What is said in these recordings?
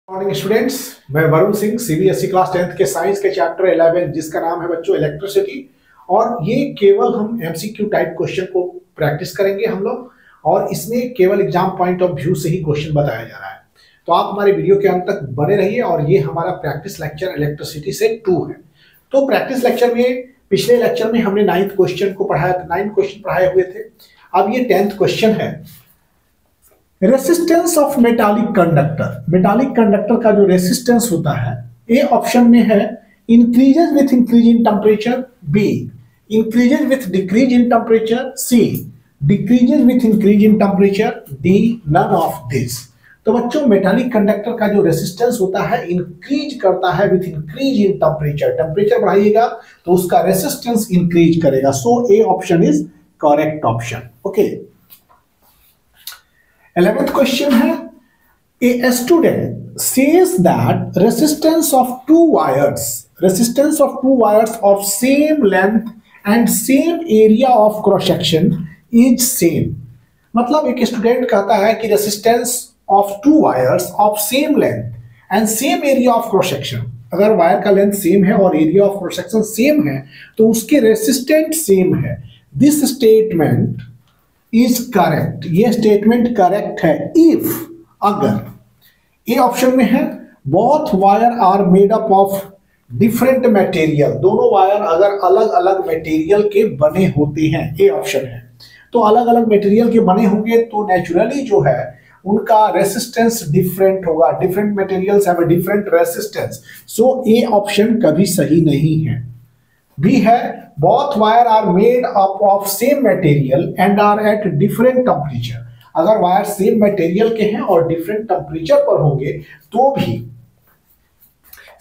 Morning students, मैं Varun Singh CBSE class 10th के science के चैप्टर 11 जिसका नाम है बच्चों इलेक्ट्रिसिटी। और ये केवल हम एमसीक्यू टाइप क्वेश्चन को प्रैक्टिस करेंगे हम लोग, और इसमें केवल एग्जाम पॉइंट ऑफ व्यू से ही क्वेश्चन बताया जा रहा है। तो आप हमारे वीडियो के अंत तक बने रहिए। और ये हमारा प्रैक्टिस लेक्चर इलेक्ट्रिसिटी से 2 है। तो प्रैक्टिस लेक्चर में पिछले लेक्चर में हमने 9th क्वेश्चन को पढ़ाया, 9 क्वेश्चन पढ़ाए हुए थे। अब ये 10th क्वेश्चन है, resistance of metallic conductor. Metallic conductor का जो रेसिस्टेंस होता है, ए ऑप्शन में है increases with increase in temperature, B increases with decrease in temperature, C decreases with increase in temperature, D none of this. तो बच्चों metallic conductor का जो रेसिस्टेंस होता है इंक्रीज करता है with increase in temperature. Temperature बढ़ाइएगा तो उसका रेसिस्टेंस इंक्रीज करेगा। So A option is correct option. Okay, 11th question है, a student says that resistance of two wires of same length and same area of cross section is same। मतलब एक student कहता है कि resistance of two wires of same length and same area of cross section, अगर wire का length same है और area of cross section same है तो उसके रेसिस्टेंट सेम है। This statement is correct. ये स्टेटमेंट करेक्ट है इफ, अगर। ए ऑप्शन में है both wire are made up of different material. दोनों वायर अगर अलग अलग मटेरियल के बने होते हैं, ए ऑप्शन है। तो अलग अलग मटेरियल के बने होंगे तो नेचुरली जो है उनका रेसिस्टेंस डिफरेंट होगा। Different materials have a different resistance. So A option कभी सही नहीं है। बी है both wire are made up of same material and are at different temperature। अगर वायर सेम मटेरियल के हैं और डिफरेंट टेम्परेचर पर होंगे तो भी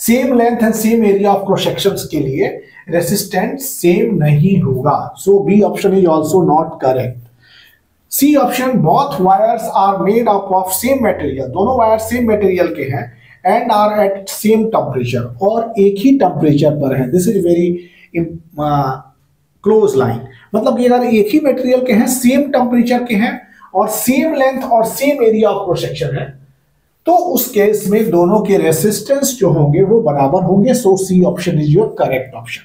same length and same area of cross sections के लिए रेसिस्टेंस सेम नहीं होगा। So B option is also not correct. C option both wires are made up of same material. दोनों वायर सेम मटेरियल के हैं and are at same temperature, और एक ही टेम्परेचर पर है। This is very close line. मतलब ये अगर एक ही मटेरियल के हैं, सेम टेम्परेचर के हैं और सेम लेंथ और same area of cross section है, तो उस केस में दोनों के रेसिस्टेंस जो होंगे वो बराबर होंगे। So C option is your correct option.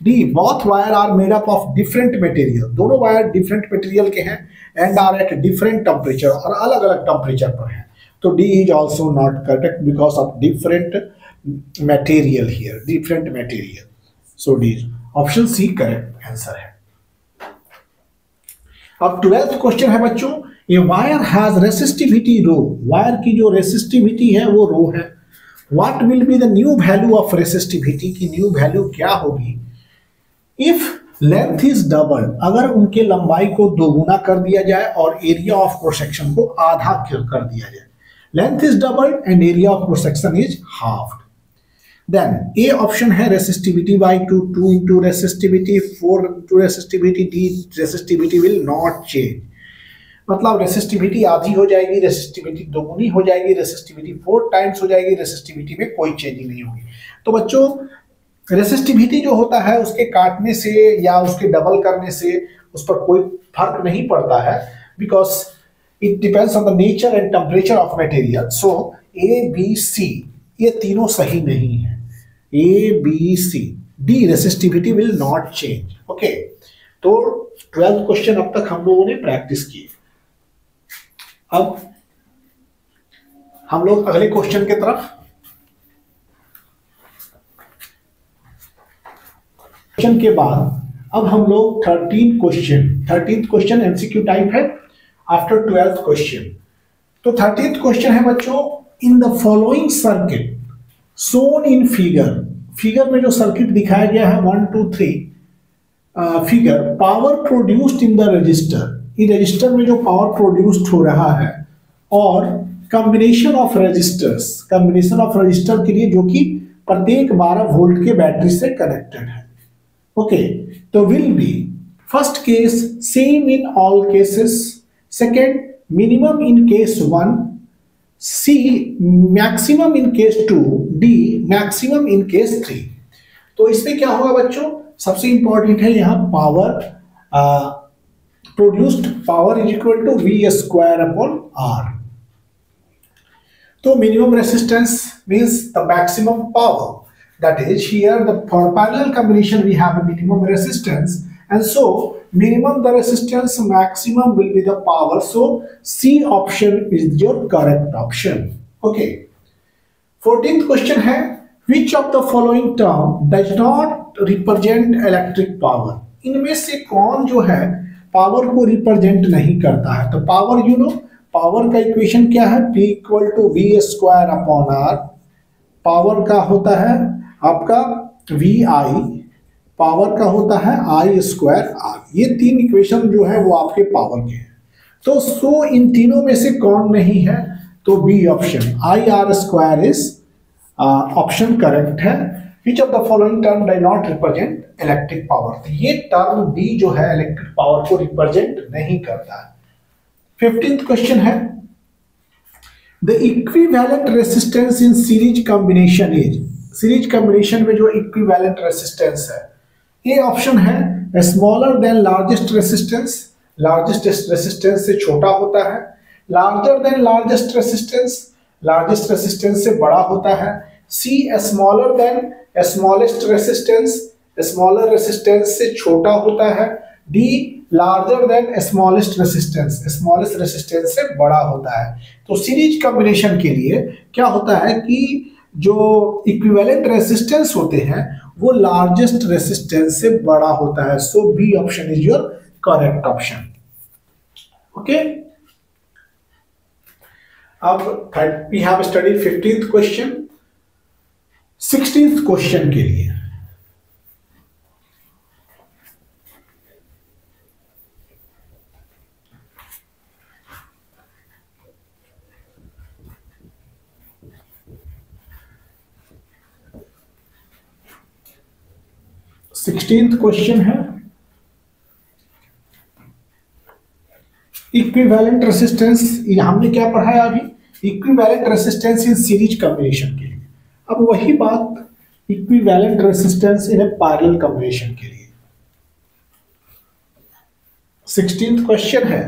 D both wire are made up of different material. दोनों वायर डिफरेंट मटेरियल के हैं and are at different temperature, और अलग अलग टेम्परेचर पर है। तो D is also not correct because of different material here, different material. So D option C correct answer है। अब 12th क्वेश्चन है बच्चों, ये wire has resistivity rho. Wire की जो रेसिस्टिविटी है वो रो है। What will be the new value of resistivity की न्यू वैल्यू क्या होगी इफ लेंथ इज डबल। अगर उनके लंबाई को दोगुना कर दिया जाए और एरिया ऑफ क्रॉस सेक्शन को आधा कर दिया जाए। Length is double and area of cross section is half. Then A option है resistivity by 2 into resistivity, 4 into resistivity, D resistivity will not change। मतलब रेसिस्टिविटी आधी हो जाएगी, रेसिस्टिविटी दोगुनी हो जाएगी, रेसिस्टिविटी 4 टाइम्स हो जाएगी, रेसिस्टिविटी में कोई चेंजिंग नहीं होगी। तो बच्चों रेसिस्टिविटी जो होता है उसके काटने से या उसके डबल करने से उस पर कोई फर्क नहीं पड़ता है, because it depends on the nature and temperature of material. So A, B, C ये तीनों सही नहीं है। A, B, C, D resistivity will not change. Okay, तो 12th क्वेश्चन अब तक हम लोगों ने प्रैक्टिस की। अब हम लोग अगले क्वेश्चन की तरफ। क्वेश्चन के बाद अब हम लोग 13th क्वेश्चन एमसीक्यू टाइप है आफ्टर 12th क्वेश्चन। तो 13th क्वेश्चन है बच्चों, in the following circuit Son in figure में जो सर्किट दिखाया गया है 1, 2, 3 figure, power produced in the register. In register में जो पावर प्रोड्यूस्ड हो रहा है और कॉम्बिनेशन ऑफ रजिस्टर के लिए जो कि प्रत्येक 12 वोल्ट के बैटरी से कनेक्टेड है। ओके, तो will be first case same in all cases, second minimum in case 1, C maximum in case 2, D maximum in case 3। तो इसमें क्या होगा बच्चों, सबसे इंपॉर्टेंट है यहां power produced, power is equal to V² upon R। तो minimum resistance means the maximum power, that is here for parallel combination we have a minimum resistance, and so minimum the resistance, maximum will be the power, so C option is your correct option. Okay, 14th question है which of the following term does not represent electric power, इनमें से कौन जो है power को represent नहीं करता है। तो पावर यू नो, पावर का इक्वेशन क्या है, P equal to V square upon R, power का होता है आपका वी आई, पावर का होता है आई स्क्वायर आर, ये तीन इक्वेशन जो है वो आपके पावर के हैं। तो सो इन तीनों में से कौन नहीं है, तो B option I R square is option correct है। Which of the following term does not represent electric power, तो ये टर्म बी जो है इलेक्ट्रिक पावर को रिप्रेजेंट नहीं करता है। 15th क्वेश्चन है the equivalent resistance in series combination is, series combination में जो इक्विवेलेंट रेसिस्टेंस है, ये ऑप्शन है smaller than largest resistance, largest resistance से छोटा होता है, larger than largest resistance, largest resistance से बड़ा होता है, C smaller than smallest resistance, smaller resistance से छोटा होता है, D larger than smallest resistance, smallest resistance से बड़ा होता है। तो सीरीज कॉम्बिनेशन के लिए क्या होता है कि जो इक्विवेलेंट रेसिस्टेंस होते हैं वो लार्जेस्ट रेसिस्टेंस से बड़ा होता है, so B option is your correct option. Okay, अब we have studied 15th question. 16th question के लिए क्वेश्चन है इक्विवेलेंट रेसिस्टेंस, हमने क्या पढ़ा है अभी, equivalent resistance in series combination के लिए। अब वही बात इक्विवेलेंट रेसिस्टेंस इन ए पैरेलल कॉम्बिनेशन के लिए। 16th क्वेश्चन है,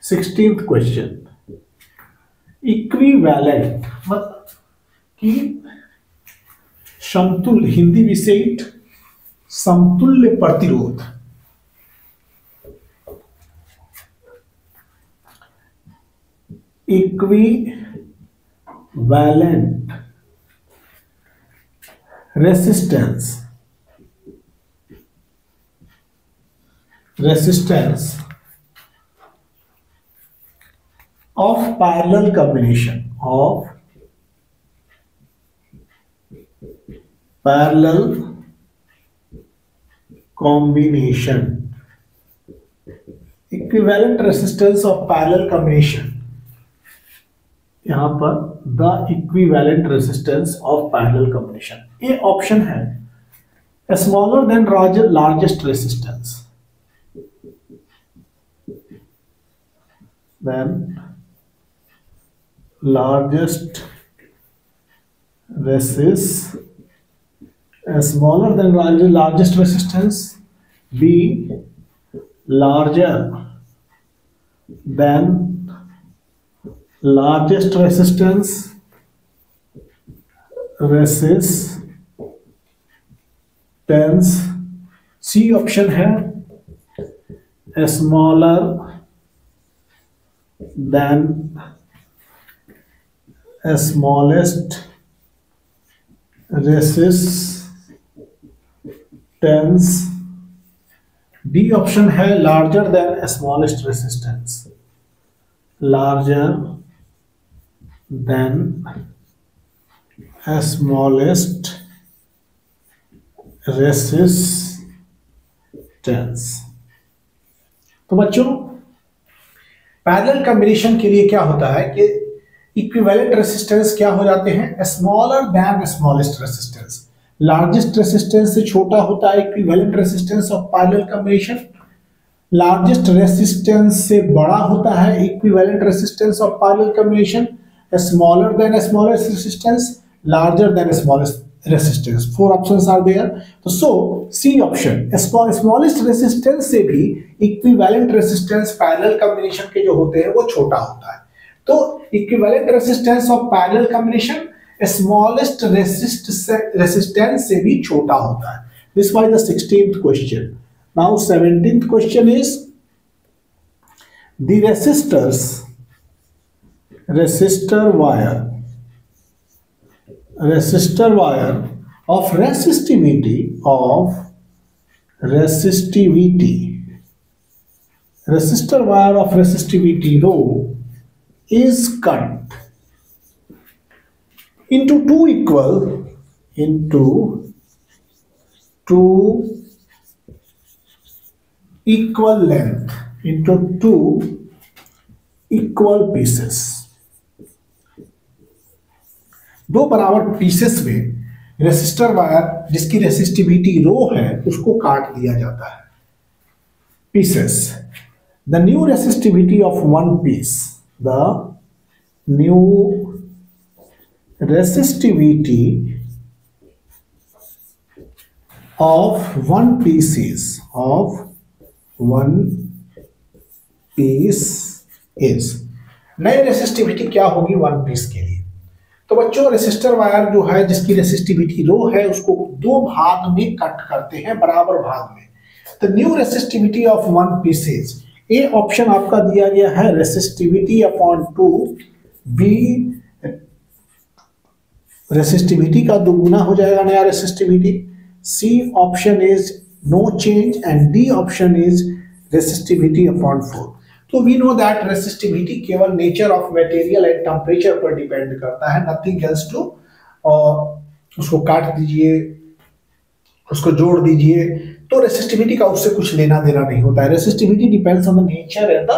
16th क्वेश्चन इक्विवेलेंट मतलब कि समतुल्य, हिंदी विषय समतुल्य प्रतिरोध, equivalent resistance, resistance of parallel combination, of parallel combination, equivalent resistance of parallel combination, यहां पर the equivalent resistance of parallel combination, ये ऑप्शन है smaller than largest resistance, than largest resistance, smaller than largest resistance, B larger than largest resistance, C option है smaller than smallest resistance, D option है larger than smallest resistance, larger than smallest resistance. तो बच्चों parallel combination के लिए क्या होता है कि इक्विवेलेंट रेसिस्टेंस क्या हो जाते हैं, smaller than smallest resistance, largest resistance से छोटा होता है equivalent resistance of parallel combination, largest resistance से बड़ा होता है equivalent resistance of parallel combination, smaller than smallest resistance, larger than smallest resistance. 4 options are there, तो so C option smallest resistance से भी इक्विवेलेंट रेसिस्टेंस पैरेलल कॉम्बिनेशन के जो होते हैं वो छोटा होता है। तो equivalent resistance of parallel combination smallest resistance से भी छोटा होता है. This was the 16th question. Now 17th question is the resistor wire of resistivity rho is cut into two equal length, into two equal pieces. दो बराबर pieces में resistor wire जिसकी resistivity rho है उसको काट दिया जाता है. Pieces. The new resistivity of one piece, the new resistivity of one piece is नई रेसिस्टिविटी क्या होगी वन पीस के लिए. तो बच्चों रेसिस्टर वायर जो है जिसकी रेसिस्टिविटी रो है उसको दो भाग में कट करते हैं, बराबर भाग में. तो new resistivity of one piece is, A option आपका दिया गया है रेसिस्टिविटी अपॉन 2, बी रेसिस्टिविटी का दुगुना हो जाएगा नया resistivity, C option is no change and D option is resistivity upon 4. तो वी नो दैट रेसिस्टिविटी केवल nature of material and temperature पर डिपेंड करता है, नथिंग एल्स टू. उसको काट दीजिए, उसको जोड़ दीजिए, तो रेसिस्टिविटी का उससे कुछ लेना देना नहीं होता है. Resistivity depends on the nature and the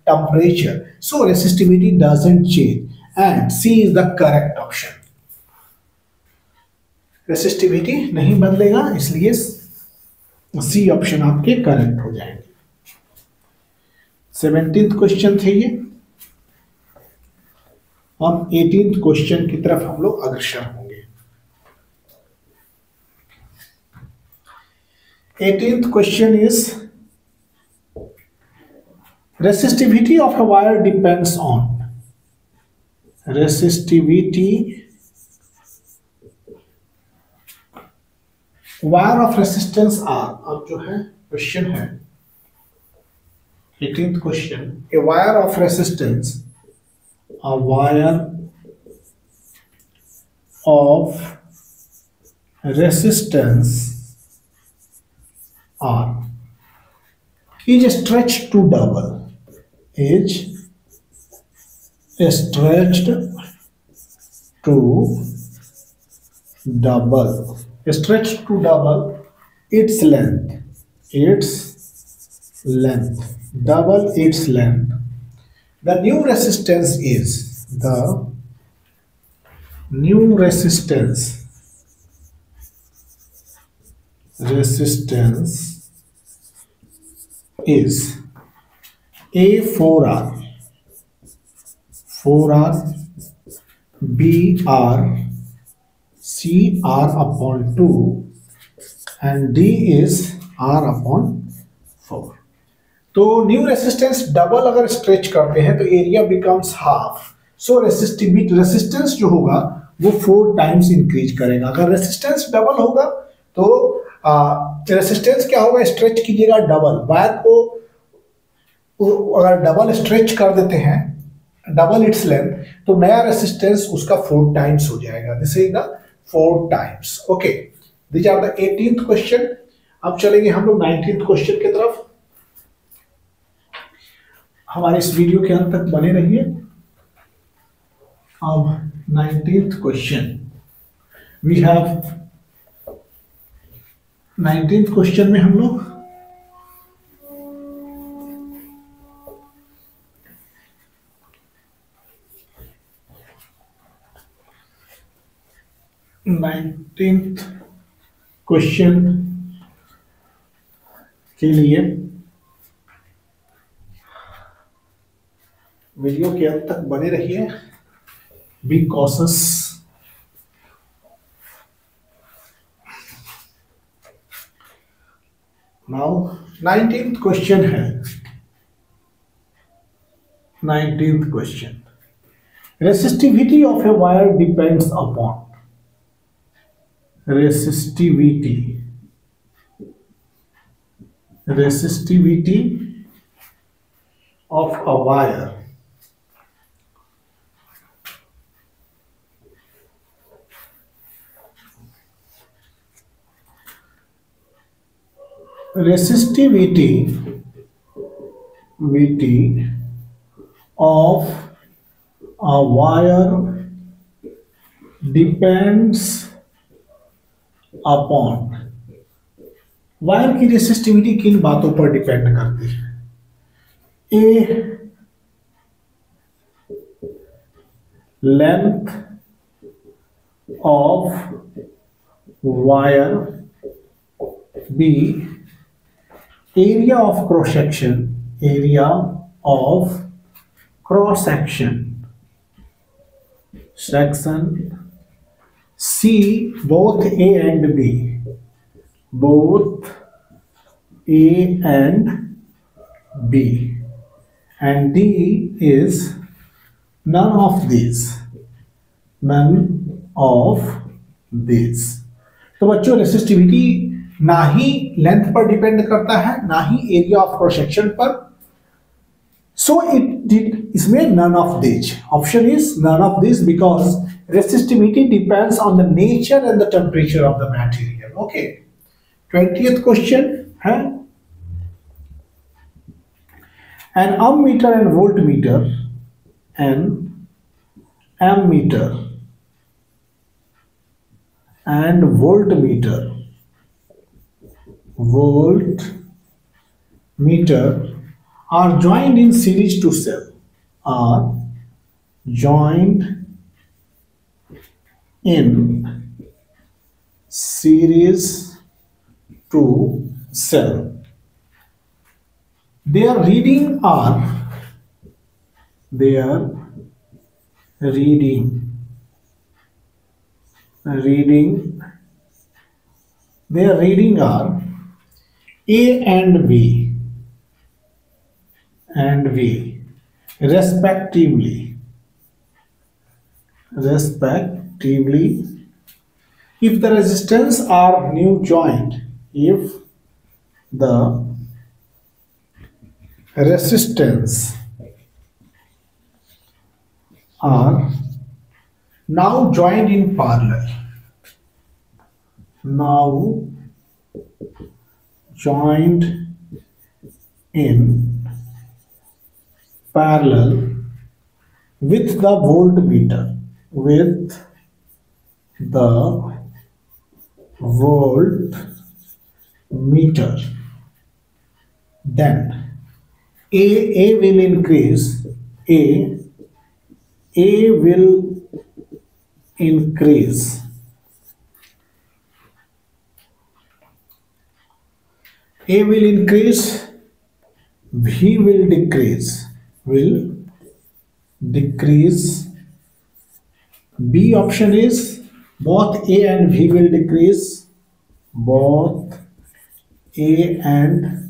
temperature, so resistivity doesn't change and C is the correct option. Resistivity नहीं बदलेगा, इसलिए सी ऑप्शन आपके करेक्ट हो जाएंगे. 17th क्वेश्चन थे ये. अब 18th क्वेश्चन की तरफ हम लोग अग्रसर होंगे. 18th question is resistivity of a wire depends on resistivity wire of resistance are. अब जो है क्वेश्चन है 18th question, a wire of resistance R is stretched to double, its length, double its length. The new resistance is A 4R, B R, C R upon 2 and D is R upon 4. तो new resistance double अगर stretch करते हैं तो area becomes half, सो resistance जो होगा वो 4 times increase करेगा. अगर रेसिस्टेंस डबल होगा तो रेसिस्टेंस क्या होगा, स्ट्रेच कीजिएगा डबल. वायर को अगर डबल स्ट्रेच कर देते हैं, डबल इट्स लेंथ, तो नया रेसिस्टेंस उसका 4 टाइम्स हो जाएगा. This is the 4 times. Okay, this are the 18th question. अब चलेंगे हम लोग 19th क्वेश्चन की तरफ. हमारे इस वीडियो के अंत तक बने रहिए. अब 19th question we have 19th question में हम लोग क्वेश्चन के लिए वीडियो के अंत तक बने रहिए. B cautious. Now 19th question है. 19th question Resistivity of a wire depends upon resistivity of a wire of a wire depends upon wire की रेसिस्टिविटी किन बातों पर डिपेंड करती है? A, length of wire, B, area of cross section, C, both A and B, both A and B, and D is none of these. तो बच्चों resistivity ना ही length पर डिपेंड करता है ना ही एरिया ऑफ क्रॉस सेक्शन पर, so इसमें none of this. Option is none of this because resistivity depends on the nature and the temperature of the material. Okay, 20th question है, an ammeter and voltmeter, an ammeter and voltmeter are joined in series to cell, are joined in series to cell. Their reading are A and B respectively. If the resistance are new joined, if the resistance are now joined in parallel, with the voltmeter, then A will increase, V will decrease. B option is both A and V will decrease, both A and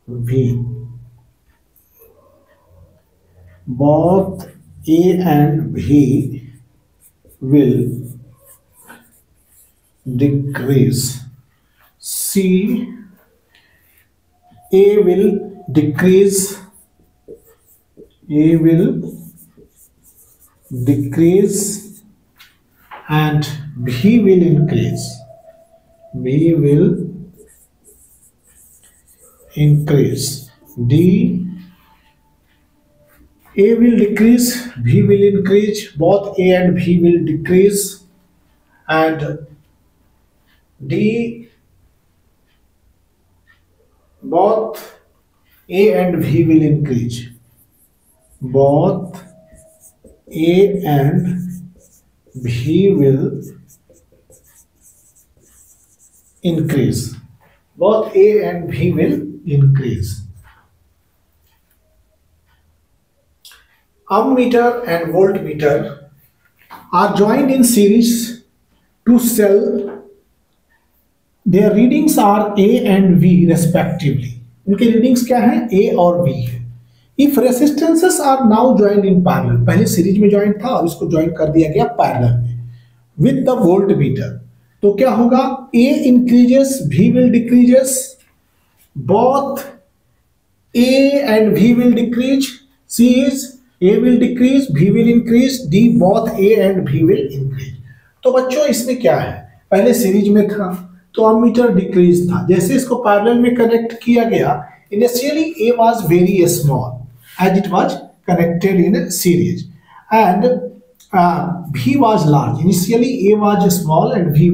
V will decrease. C, A will decrease and B will increase. D, A will decrease, B will increase, both A and B will decrease, and D, both A and B will increase. Both A and B will increase. Both A and B will increase. Ammeter and voltmeter are joined in series to cell. Their readings are A and V respectively. इनके readings क्या है? A और V है. If resistances are now joined in parallel, पहले series में ज्वाइंट था और इसको ज्वाइन कर दिया गया पैरेलल में विद द वोल्ट मीटर, तो क्या होगा, ए इंक्रीजेस भी will decreases, both A and V will decrease. C is A will decrease, V will increase, D both A and V will increase. तो बच्चों इसमें क्या है, पहले सीरीज में था तो अमीटर डिक्रीज था, जैसे इसको पैरेलल में कनेक्ट किया गया, initially A was very small as it was connected in a series and V was large. Initially A was small and V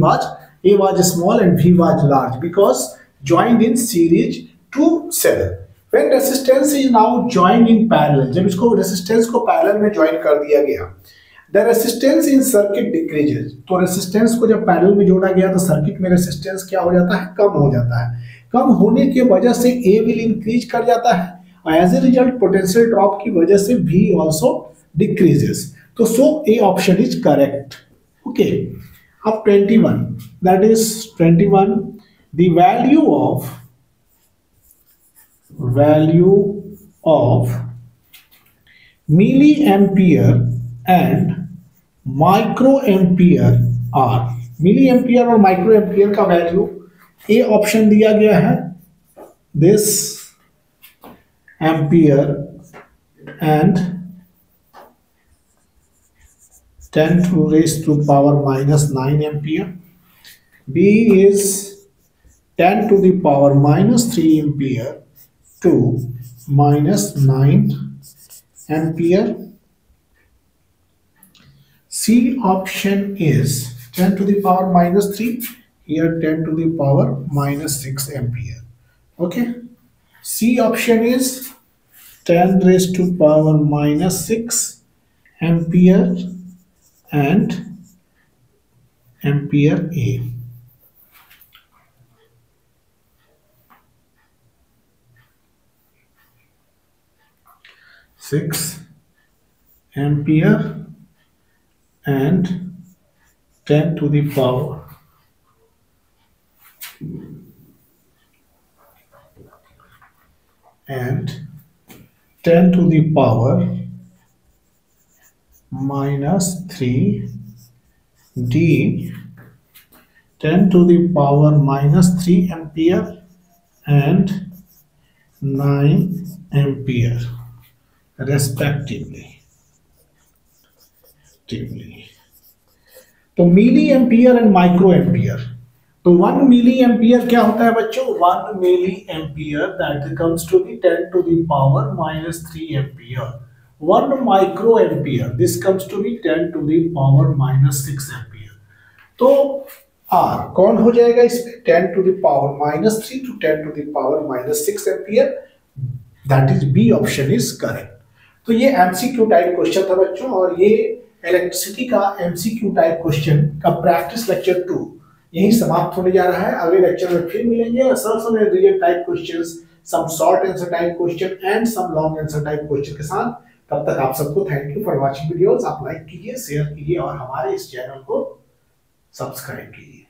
was large because joined in series to cell. When resistance is now joined in parallel, जब इसको resistance को parallel में join कर दिया गया, the resistance in circuit decreases. तो resistance को जब पैरेलल में जोड़ा गया तो सर्किट में रेसिस्टेंस क्या हो जाता है, कम हो जाता है, कम होने की वजह से A will इंक्रीज कर जाता है और as a result potential drop की वजह से V also decreases. तो so A option is correct. Okay, अब 21, that is 21, the value of milliampere and microampere are, milliampere और microampere का वैल्यू ए ऑप्शन दिया गया है, this ampere and 10 to raise to power minus 9 ampere. B is 10 to the power minus 3 ampere to minus 9 ampere. C option is 10 to the power minus 3, here 10 to the power minus 6 ampere. Okay, C option is 10 raised to power minus 6 ampere and ampere A. Six ampere and 10 to the power and 10 to the power minus 3, D 10 to the power minus 3 ampere and 9 ampere respectively. तो milli ampere and micro ampere, तो 1 milli ampere क्या होता है बच्चों, 1 milli ampere that comes to be 10 to the power minus 3 ampere. 1 micro ampere this comes to be 10 to the power minus 6 ampere. तो R कौन हो जाएगा इसमें, 10 to the power minus 3 to 10 to the power minus 6 ampere, that is B option is correct. तो ये MCQ type question था बच्चों, और ये इलेक्ट्रिसिटी का एमसीक्यू टाइप क्वेश्चन का प्रैक्टिस लेक्चर 2 यही समाप्त होने जा रहा है. अगले लेक्चर में फिर मिलेंगे some real type questions, some short answer type question and some long answer type question के साथ. तब तक आप सबको thank you for watching videos. आप लाइक कीजिए, शेयर कीजिए और हमारे इस चैनल को सब्सक्राइब कीजिए.